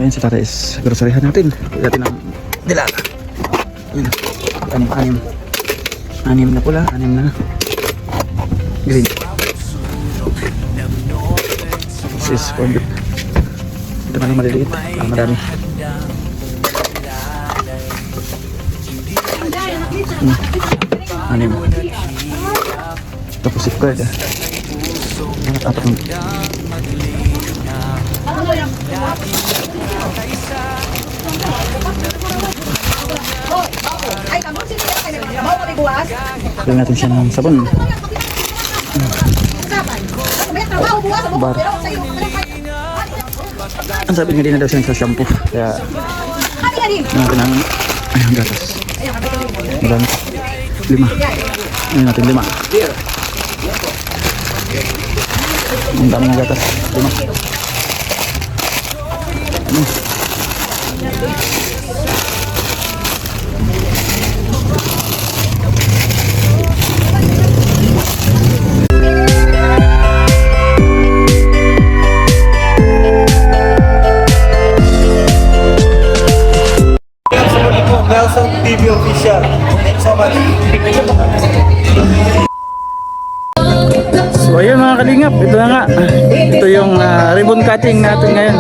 Ayun si Tata is groceryhan natin. Pwede natin ng dilata. Ayun. Anim na pula, anim na green. This is corned beef. Ito na lang maliliit. Madami. Anim. Tapos si Fred. Apat ng Lagyan natin siya ng sabon. Bar. Ang sabi nga din na daw siya sa shampoo. Kaya natin ang gatas. Marami. 5. Ayun natin 5. Ang dami ng gatas. 5. Nelson TV Official. Thanks so much. So ayun mga kalingap, ito na nga. Ito yung ribbon cutting natin ngayon.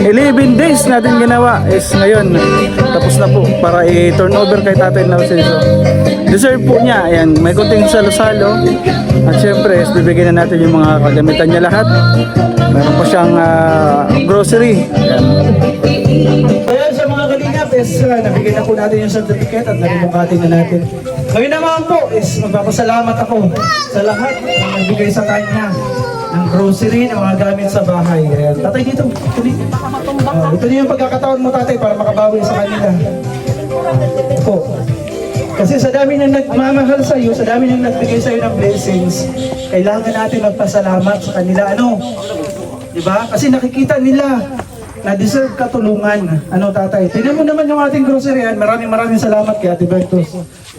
11 days natin ginawa is ngayon. Tapos na po para i-turn over kay Tatay Nelson. So, deserve po niya. Ayan, may kunting salo-salo. At syempre, bibigyan na natin yung mga kagamitan niya lahat. Meron pa siyang grocery. Ayan. Ayan sa mga kalingap is nabigyan na po natin yung certificate at nabigyan na natin. Ngayon naman po is magpapasalamat ako sa lahat ng nagbigay sa kanya ng grocery, ng mga gamit sa bahay. Ayan. Tatay dito. Ito na yung pagkakataon mo tatay para makabawi sa kanila. Po. Kasi sa dami ng nagmamahal sa iyo, sa dami ng nagbigay sa iyo ng blessings, kailangan natin magpasalamat sa kanila. Ano? Diba? Kasi nakikita nila na deserve katulungan. Ano tatay? Tingnan mo naman yung ating grocery. Maraming salamat kay Ate Bertos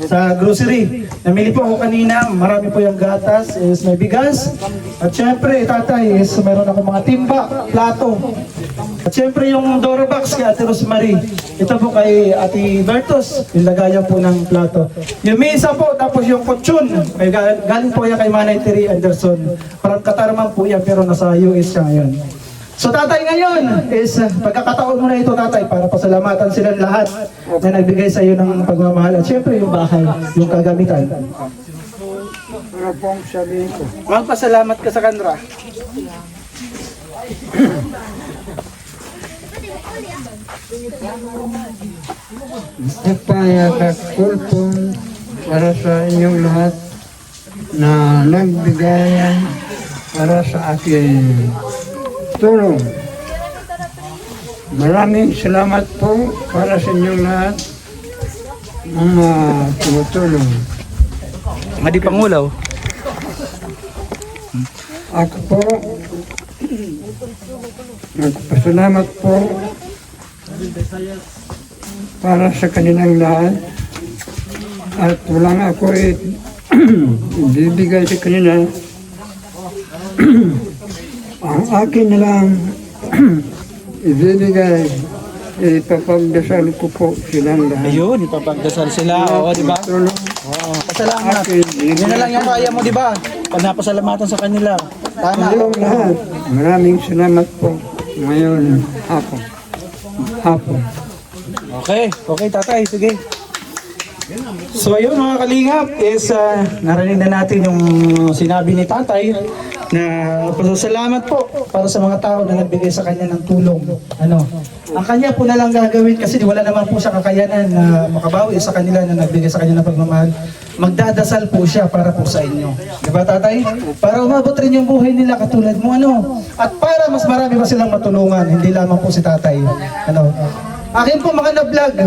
sa grocery. Namili po ako kanina. Marami po yung gatas, is may bigas. At syempre tatay is meron ako mga timba, plato. At syempre yung door box kay Ate Rosemary. Ito po kay Ate Bertos. Yung lagayan po ng plato. Yung mesa po, tapos yung kutsyon. Galing po yan kay Manay Terry Anderson. Parang katarman po yan pero nasa US siya ngayon. So tatay ngayon is pagkakataon mo na ito tatay para pasalamatan silang lahat na nagbigay sa iyo ng pagmamahal at syempre yung bahay, yung kagamitan. Ano pong sabihin ko? Magpasalamat ka sa kanra. Nagpayakakul para sa inyong lahat na nagbigayan para sa akin tulong. Maraming salamat po para sa inyong lahat mga tumutulong. Madi Pangulaw. Ako po, nagpasalamat po para sa kanilang lahat at walang ako ibibigay sa kanila. Ang akin na lang ibibigay, ipapagdasal ko po silang lahat. Ayun, ipapagdasal sila. Oo, di ba? Oo, pasalamat. Yun na lang yung kaya mo, di ba? Pag napasalamatan sa kanila. Tama. Kayong lahat, maraming salamat po ngayon hapon. Okay, tatay, sige. So ayun mga kalingap is narinig na natin yung sinabi ni tatay na pasasalamat po para sa mga tao na nagbigay sa kanya ng tulong. Ano? Ang kanya po na lang gagawin kasi wala naman po siya kakayanan na makabawi sa kanila na nagbigay sa kanya ng pagmamahal. Magdadasal po siya para po sa inyo. Diba tatay? Para umabot rin yung buhay nila katulad mo. Ano? At para mas marami pa silang matulungan, hindi lamang po si tatay. Ano? Akin po mga na-vlog,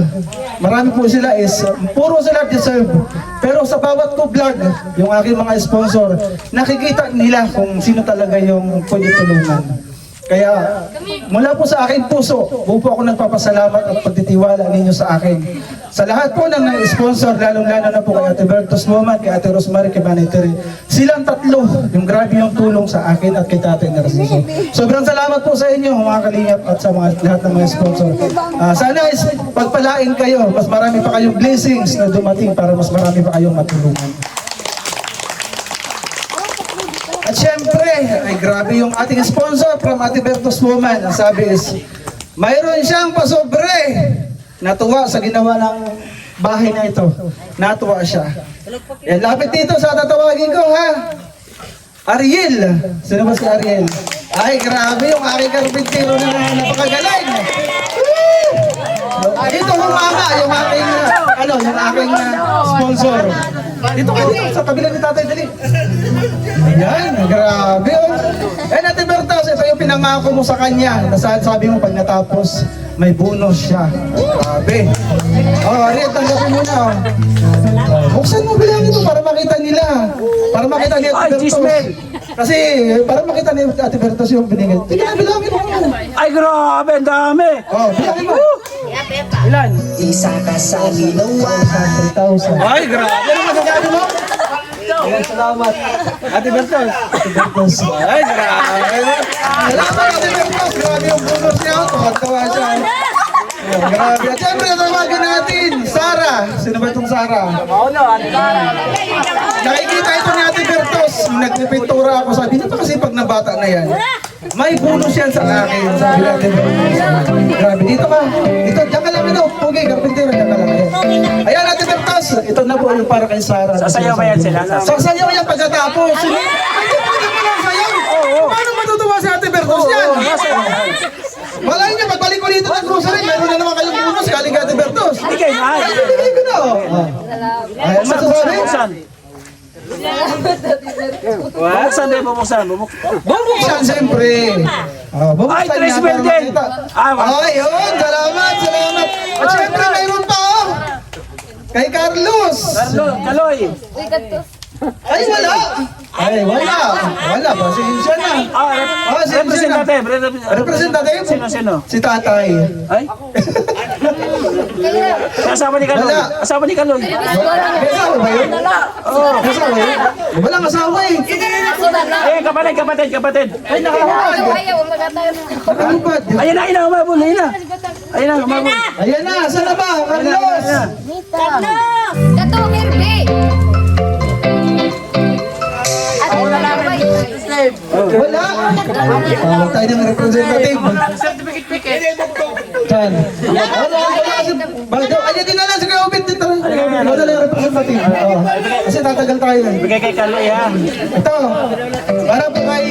marami po sila is, puro sila deserve. Pero sa bawat ko vlog, yung aking mga sponsor, nakikita nila kung sino talaga yung pwede tulungan. Kaya mula po sa aking puso, buo po ako nagpapasalamat at pagtitiwala ninyo sa akin. Sa lahat po ng sponsor, lalong-lalo na po kay Ate Bertos Moman, kay Ate Rosemary, kay Maniteri. Silang tatlo, yung grabe yung tulong sa akin at kay Tatay Narciso. Sobrang salamat po sa inyo mga kalingap at sa mga, lahat ng mga sponsor. Sana is pagpalain kayo, mas marami pa kayong blessings na dumating para mas marami pa kayong matulungan. At syempre, ay grabe yung ating sponsor from Ate Bertos Woman. Ang sabi is, mayroon siyang pasobre. Natuwa sa ginawa ng bahay na ito. Natuwa siya. Yan, lapit dito sa tatawagin ko ha. Ariel. Sino ba si Ariel? Ay, grabe yung aking karpintero na napakagaling. Dito humama yung aking, yung aking sponsor. Dito ka dito, sa kabila ni Tatay, dali. Ayan, grabe oh. Ate Bertos, ito yung pinangako mo sa kanya. Sabi mo pag natapos, may bonus siya. Grabe. Ariel, tanggapin mo na oh. Buksan mo bilang ito para makita nila. Para makita ni Ate Bertos. Kasi para makita ni Ate Bertos yung binigay. Tingnan, bilangin mo. Ay, grabe, ang dami. Bilangin mo. Ilan? Isa ka sa ginawa. 3,000. Ay, grabe. Ano masasabi mo? Ayan, salamat. Ate Bertos. Ate Bertos. Ay, grabe. Salamat Ate Bertos. Grabe yung bonus niya. Tuwag-tawa siya. Grabe. At syempre, tawagin natin, Sara. Sino ba itong Sara? Nakikita ito ni Ate Bertos. Nagpipintura ako. Sabi niya, kasi pag nabata na yan, may bonus yan sa akin. Sabi ni Ate Bertos. Grabe. Dito ka. Dito. Diyan ka lang ito. Okay, karpintero. Diyan ka lang. Ayan Ate Bertos. Ito na po yung para kay Sara. Sasayaw ba yan sila? Sasayaw yan pagkatapos. Ay, pwede mo lang sayaw. Paano matutuwa si Ate Bertos yan? Malay niya, pagbalik ko dito ng grocery, meron na naman kayong bonus galing kay Ate Bertos. Hindi kayo na. Ay, bibigay ko na. Ay, masasabi? Bubuksan din, bubuksan. Bubuksan, siyempre. Ay, Tres niya para Belden. makita. Ah, Ay, yun. Salamat, salamat. At siyempre, mayroon pa, oh. Kay Carlos. Kaloy. Ay, wala. Ay, wala. Wala. Pasensya na. Representative. Representative? Sino? Si Tatay. Ay? Asawa ni Kaloy. Wala. Asawa ni Kaloy. May asawa ba yun? Oo. May asawa yun? Walang asawa eh. Ay, kapatid. Ay, nakahubad. Nakahubad. Ayun na, umabol. Ayun na, umabol. Ayan na, saan na ba? Carlos! Kato, Kirby! Wala! Tawag tayo ng representative. Saan? Ayan din na lang, sige, ubit dito. Wala lang yung representative. Kasi tatagal tayo. Bigay kay Kaloy, ha? Ito, para po kay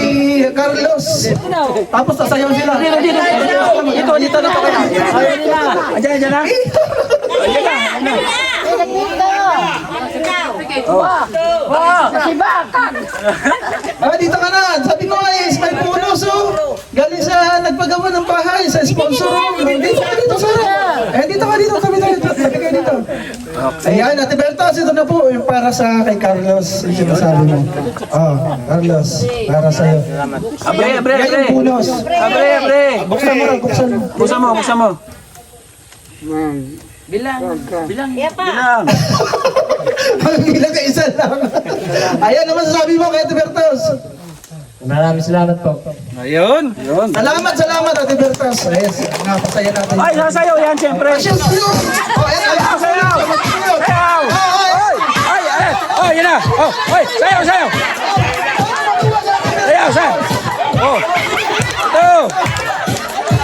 Carlos. Tapos sasayaw sila. Dito na to kaya. Ayan na. Dito ka na. Sabi ko guys, may bonus oh. Galing sa nagpagawa ng bahay, sa sponsor oh. Dito ka dito, Sarah. Dito ka dito, sabi tayo. Sabi kayo dito. Ayan, Ate Bertos, ito na po yung para sa kay Carlos. Yung sinasabi mo. Carlos, para sa'yo. Abre. Yan yung bonus. Abre. Buksan mo, buksan mo. Buksan mo. Bilang. Bilang ka isa lang. Ayan, naman sasabi mo kay Ate Bertos. Maraming salamat po. Ayun. Salamat Ate Bertos. Ayos, napasaya natin. Ay, sasayaw yan, siyempre. Siyempre yun. Ayan, Sayaw! Oh, yun na. Oh, sayaw. Sayaw.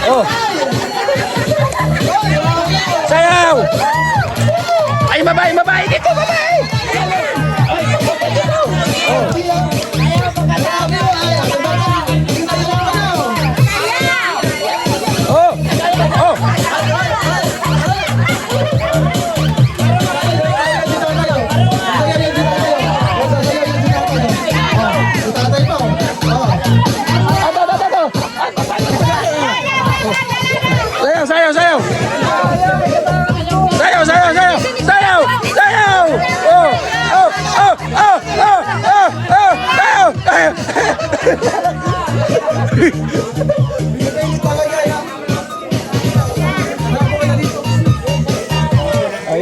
Oh. Sayaw! Ay, babae! Dito, babae! Sayaw!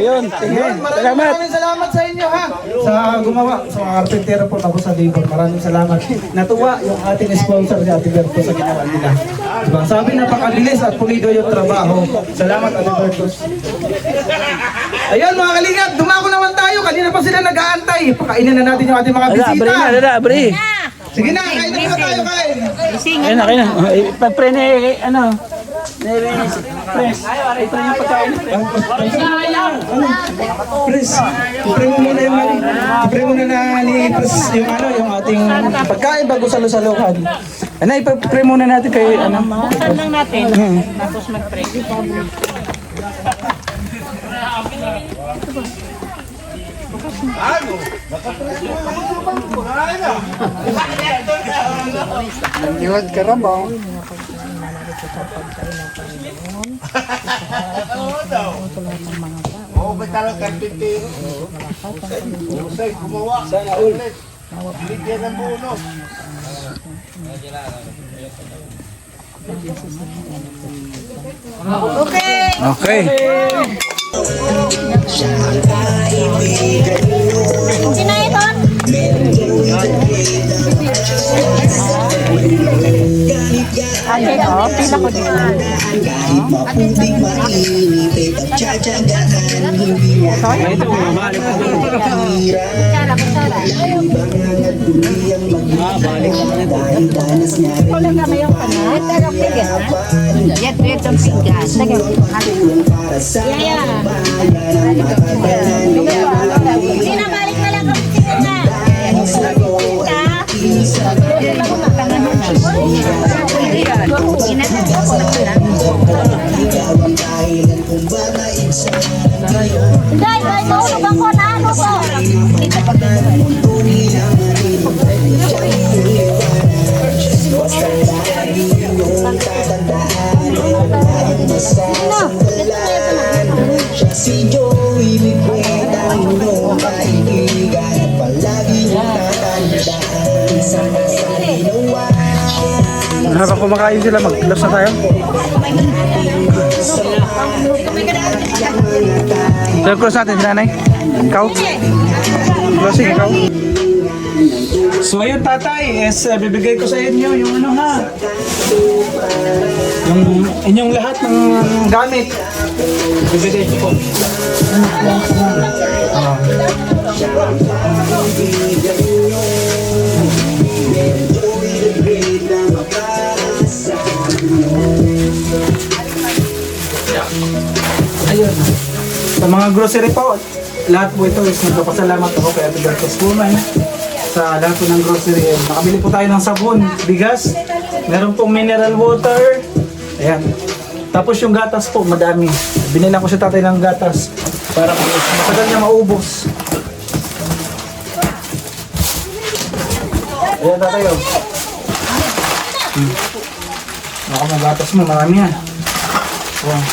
Ayun, sige. Salamat. Maraming salamat sa inyo ha. Sa gumawa, sa mga karpentero po tapos sa labor. Maraming salamat. Natuwa yung ating sponsor si Ate Berto sa ginawa nila. Diba? Sabi napakabilis at pulido yung trabaho. Salamat Ate Berto. Ayun mga kalingap, dumako naman tayo. Kanina pa sila nag-aantay. Pakainin na natin yung ating mga bisita. Abri. Sige na, kain na muna tayo, kain. Ayun na, pag-pre na, ano, press. Ito yung pagkain. Pres, ipre mo muna yung ipre mo na ni Pres yung ano, yung ating pagkain bago salo-salukan. Ano, ipre muna natin kay ano. Saan lang natin, tapos mag-pray. Iwan ka rin ba? Okay. Sinaiton? Ate, oh, pila ko dito. Kulang kami yung kanan. Pero pigas na. Yan, ito ang pigas. Yeah. Sinabalik na lang kami sila. Dahil maulog ako na ano to. Si Joey Liquida, inyong kaibigan at palagi niyong tatandaan. Sana sa ginawa. Habang kumakain sila, mag-close na tayo. So, close natin, nanay. Ikaw? Closing, ikaw? So ayun tatay, bibigay ko sa inyo yung ano ha. Yung inyong lahat ng gamit. Bibigay ko po. Ayun. Sa mga grocery po, lahat po ito is nagpapasalamat ako kay Ate Bertos Woman sa lahat po ng grocery. Nakabili po tayo ng sabon, bigas, meron pong mineral water, ayan. Tapos yung gatas po, madami. Binila ko si tatay ng gatas para matagal niya maubos. Ayan tatay, oh. Baka mga gatas mo, marami yan. Wow.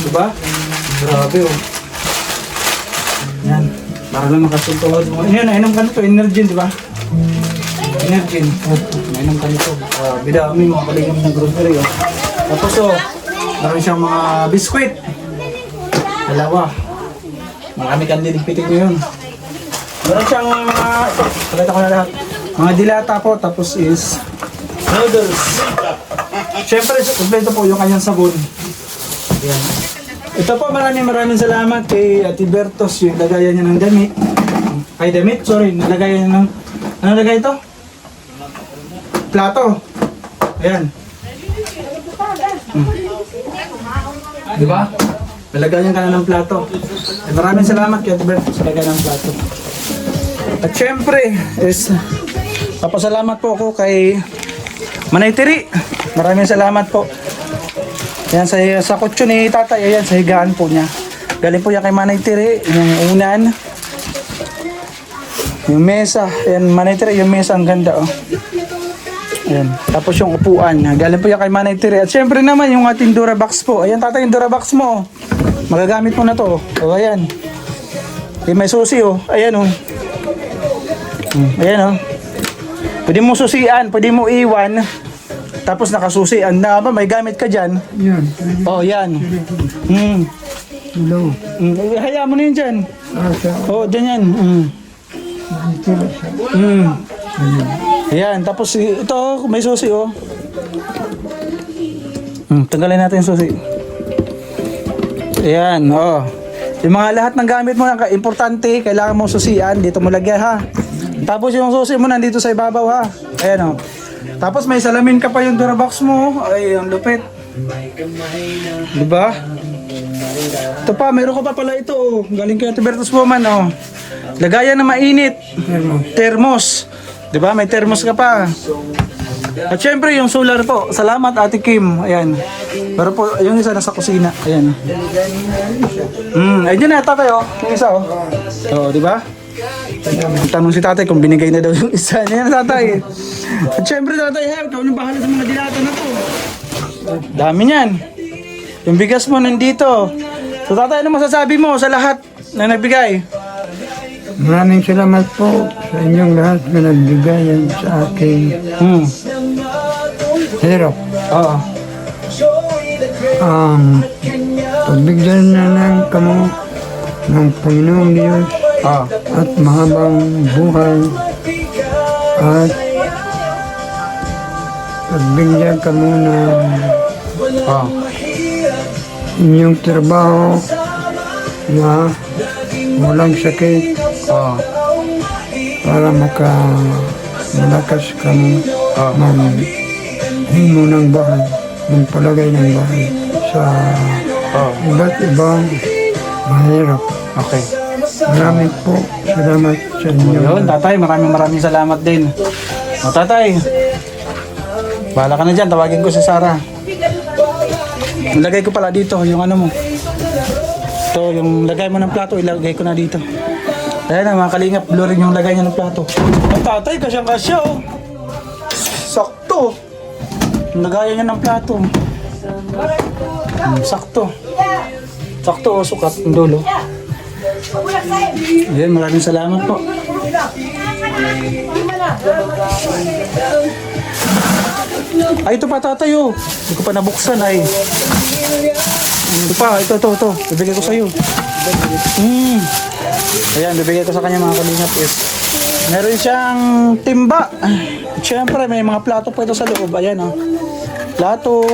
Diba? Grabe, oh. Yan. Para lang makasuntuhod mo. Yan, nainom ka nito. Energy, di ba? Energy. Nainom ka nito. Bidami mga kaligam ng grocery. Oh. Tapos, oh, meron siyang mga biskwit. Dalawa. Marami kang liligpitin ko yun. Meron siyang mga, palita ko na lahat. Mga dilata po. Tapos is noodles. Siyempre, kompleto po yung kanyang sabon. Yan. Ito po, maraming salamat kay Ate Bertos, yung lagayan niya ng damit. Ay, damit? Sorry, nilagayan niya ng... Ano lagay ito? Plato. Ayan. Di ba? Nalagayan ka na ng plato. Eh, maraming salamat kay Ate Bertos sa lagayan ng plato. At syempre, is... Papasalamat po ako kay Manay Tiri. Maraming salamat po. Yan sa kutso ni tatay, ayan sa higaan po niya. Galing po yan kay Manay Tiri, yung unan. Yung mesa, ayan Manay Tiri, yung mesa ang ganda oh. Ayan, tapos yung upuan, galing po yan kay Manay Tiri. At syempre naman yung ating Durabox po. Ayan tatay, yung Durabox mo. Magagamit mo na to. O ayan. May susi oh, ayan oh. Ayan oh. Pwede mo susian, pwede mo iwan. Tapos nakasusi, anda ba, may gamit ka dyan? Yan. Oh, yan. Hello. Hayaan mo na yun dyan. Asa. Oo, dyan yan. Ayan, tapos ito, may susi oh. Tanggalin natin yung susi. Ayan, oh. Yung mga lahat ng gamit mo, importante, kailangan mo susian. Dito mo lagyan ha. Tapos yung susi mo nandito sa ibabaw ha. Ayan oh. Tapos may salamin ka pa yung Durabox mo. Ay, ang lupit. Diba? Ito pa, meron ka pa pala ito oh. Galing kay Ate Bertus Woman oh. Lagayan na mainit. Thermos. Diba? May thermos ka pa. At syempre yung solar po. Salamat Ate Kim. Ayan. Pero po, yung isa nasa kusina. Ayan. Ayun na tatay oh. Yung isa oh. Oo, diba? Tanong si tatay kung binigay na daw yung isa. Ayan tatay. At syempre tatay, ikaw nang bahala sa mga dilata na to. Dami niyan. Yung bigas mo nandito. So tatay, ano masasabi mo sa lahat na nagbigay? Maraming salamat po sa inyong lahat na nagbigay sa akin. Hirap. Oo. Pagbigyan na lang kamo ng Panginoong Diyos Oo. at mahabang buhay at pagbigyan kamo ng Oo. inyong trabaho na walang sakit Oo. para malakas kamo Oo. himo ng bahay, ng palagay ng bahay sa Oo. iba't ibang mahirap. Okay. Maraming po salamat sa inyo. Yun, tatay, maraming salamat din. O tatay, bahala ka na dyan, tawagin ko si Sarah. Ilagay ko pala dito, yung ano mo. Ito, yung lagay mo ng plato, ilagay ko na dito. Ayan na, mga kalingap, blue rin yung lagay niya ng plato. Ang tatay, kasyang-kasya oh. Sakto. Yung lagayan niya ng plato. Sakto. Sakto oh, sukat yung dulo. Ayan, maraming salamat po. Ay, ito pa tatay oh. Hindi ko pa nabuksan ay. Ito pa, ito. Bibigay ko sa'yo. Ayan, bibigay ko sa kanya mga kalingap is. Meron siyang timba. Siyempre, may mga plato pa ito sa loob. Ayan oh. Plato.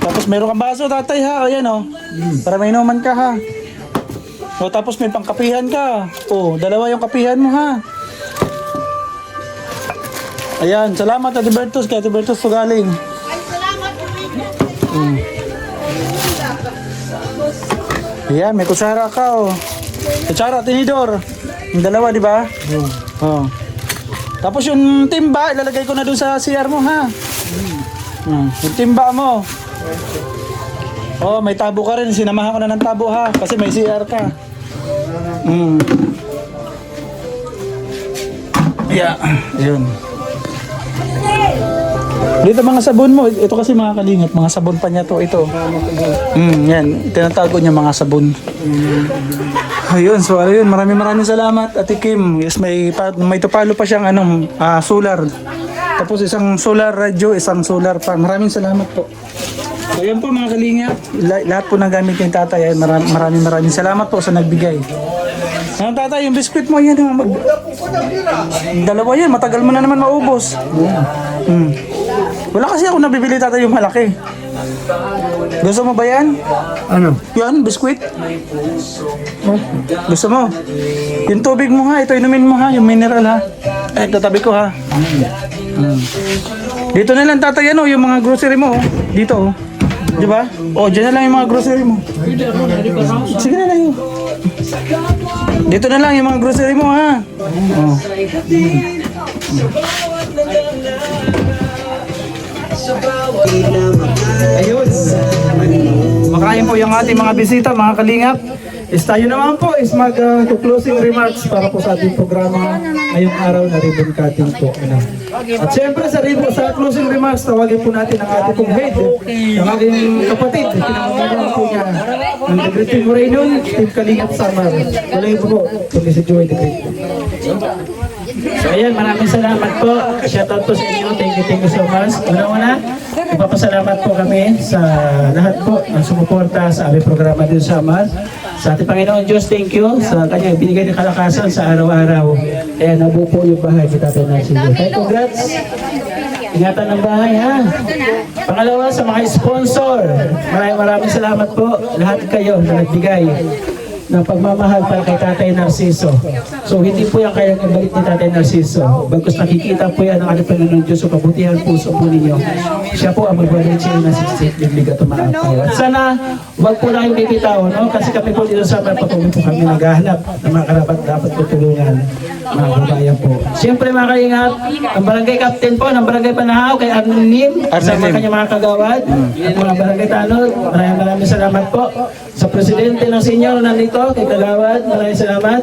Tapos meron kang baso tatay ha. Ayan oh. Para may inuman ka ha. O, tapos may pangkapihan ka. O, dalawa yung kapihan mo ha. Ayan, salamat Ate Bertus. Kay Ate Bertus to galing. Ayan, may kutsara ka oh. Kutsara, tinidor. Yung dalawa, di ba? Oh. Tapos yung timba, ilalagay ko na dun sa CR mo ha. Yung timba mo. Oh, may tabo ka rin. Sinamahan ko na ng tabo ha. Kasi may CR ka. Yeah, yun. Dito mga sabon mo. Ito kasi mga kalingap. Mga sabon pa niya to. Ito. Yan. Tinatago niya mga sabon. Ayun. So, ayun. Maraming salamat, Ate Kim. Yes, may tupalo pa siyang solar. Tapos isang solar radio, isang solar fan. Maraming salamat po. So yan po mga kalingap, lahat po ng gamit ng tatay ay maraming salamat po sa nagbigay. Ano tatay, yung biskuit mo yan, dalawa yan, matagal mo na naman maubos. Wala kasi ako nabibili tatay yung malaki. Gusto mo ba yan? Ano? Yan, biskuit. Gusto mo? Yung tubig mo ha, ito inumin mo ha, yung mineral ha. Ito tabi ko ha. Dito na lang tatay yung mga grocery mo dito oh. Di ba? O, dyan na lang yung mga grocery mo. Sige na lang yun. Dito na lang yung mga grocery mo ha. Oh. Ayun. Makain po yung ating mga bisita, mga kalingap. Is tayo naman po is mag-closing remarks para po sa ating programa ngayong araw na ribbon cutting po. At siyempre sa closing remarks, tawagin po natin ang ating pong head, ang ating kapatid, pinamamagitan po niya ng Everything Moreno, Team Kalingap Summer. Wala yun po, kundi si Joey the Great. So ayan, maraming salamat po. Shoutout po sa inyo. Thank you so much. Una-una, Nagpapasalamat po kami sa lahat po ng sumuporta sa aming programa din sa Samar. Sa ating Panginoon Diyos, thank you sa kanya binigay ng kalakasan sa araw-araw. Kaya nabuo po yung bahay ni Tatay Narciso. Kaya congrats! Ingatan ng bahay ha. Pangalawa sa mga sponsor. Maraming salamat po lahat kayo na nagbigay ng pagmamahal para kay Tatay Narciso. So hindi po yan kayang ibalik ni Tatay Narciso. Bagkus nakikita po yan ng ating Panginoon Diyos sa kabutihan puso po ninyo. Siya po ang magbalik siya ng 68 biblig at tumaapay. At sana huwag po na yung bibitaw, no? Kasi kami po dito sa patuloy po kami naghahanap ng mga karapat dapat tutulungan mga kabayan po. Siyempre mga kaingat, ang barangay captain po ng barangay Panahaw kay Arnim, sa mga kanyang mga kagawad at mga barangay tanod. Maraming salamat po sa presidente ng senior nandito kay kagawad. Maraming salamat.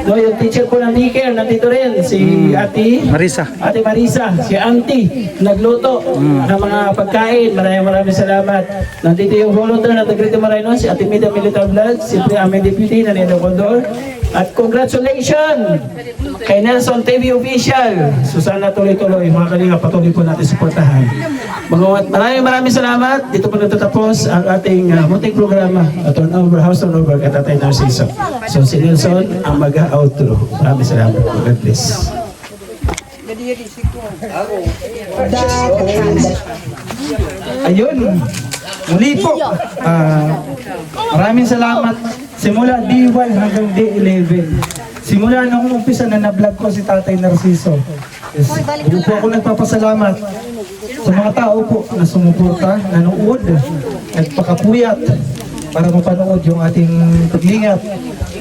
No, yung teacher po ng daycare nandito rin si Ate Marisa, si Auntie nagluto ng mga pagkain. Maraming salamat. Nandito yung volunteer na Tagrito Marino, si Ate Mida Militar Vlog, siyempre aming deputy na Nino Condor. At congratulations kay Nelson TV Official. Susana tuloy-tuloy. Mga kalinga, patuloy po natin suportahan. Maraming salamat. Dito po natatapos ang ating munting programa. House turnover kay Tatay Narciso. So si Nelson ang mag-outro. Maraming salamat. God bless. Ayun. Muli po. Maraming salamat. Simula D1 hanggang D11. Simula nung umpisa na na-vlog ko si Tatay Narciso. Yes. Hindi po ako nagpapasalamat sa mga tao po na sumuporta, nanood, nagpakapuyat para mapanood yung ating paglingap,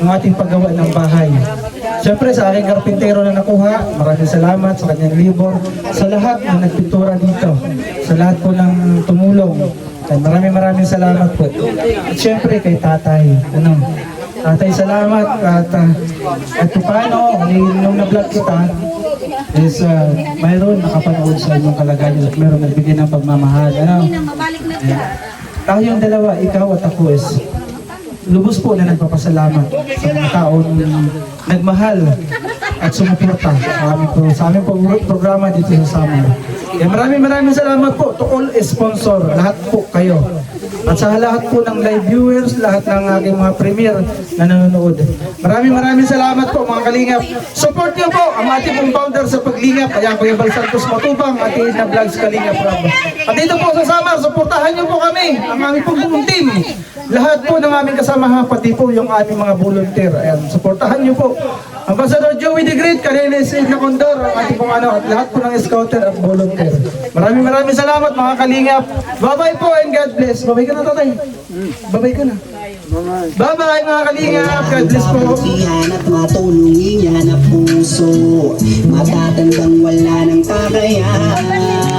yung ating paggawa ng bahay. Siyempre sa aking karpintero na nakuha, maraming salamat sa kanyang libor, sa lahat na nagpintura dito, sa lahat po ng tumulong. Maraming salamat po. At siyempre kay Tatay, Tatay, salamat at paano, nung na-vlog kita, is mayroon nakapanood sa inyong kalagayan at mayroon nagbigay ng pagmamahal. Tayong dalawa, ikaw at ako is lubos po na nagpapasalamat sa mga taong nagmahal at sumuporta sa aming programa dito sa Samar. Maraming salamat po to all sponsor, lahat po kayo. At sa lahat po ng live viewers, lahat ng aking mga premier na nanonood. Maraming salamat po mga kalingap. Support niyo po ang ating pong founder sa paglingap. Ayan po yung Balsantos Matubang, ating na vlogs Kalingap Rob. At dito po sa Samar, supportahan niyo po kami, ang aming pong buong team. Lahat po ng aming kasamahan, pati po yung aming mga volunteer. Ayan, supportahan niyo po. Ambassador Joey the Great, Karenes na Condor, ang ating pong at lahat po ng scouter at volunteer. Maraming salamat mga kalingap. Bye-bye po and God bless. Bye-bye ka na, Tatay. Bye-bye ka na. Bye-bye mga kalingap. God bless po. Kabutihan at matulungin yan na puso, matatandang wala ng kakayahan.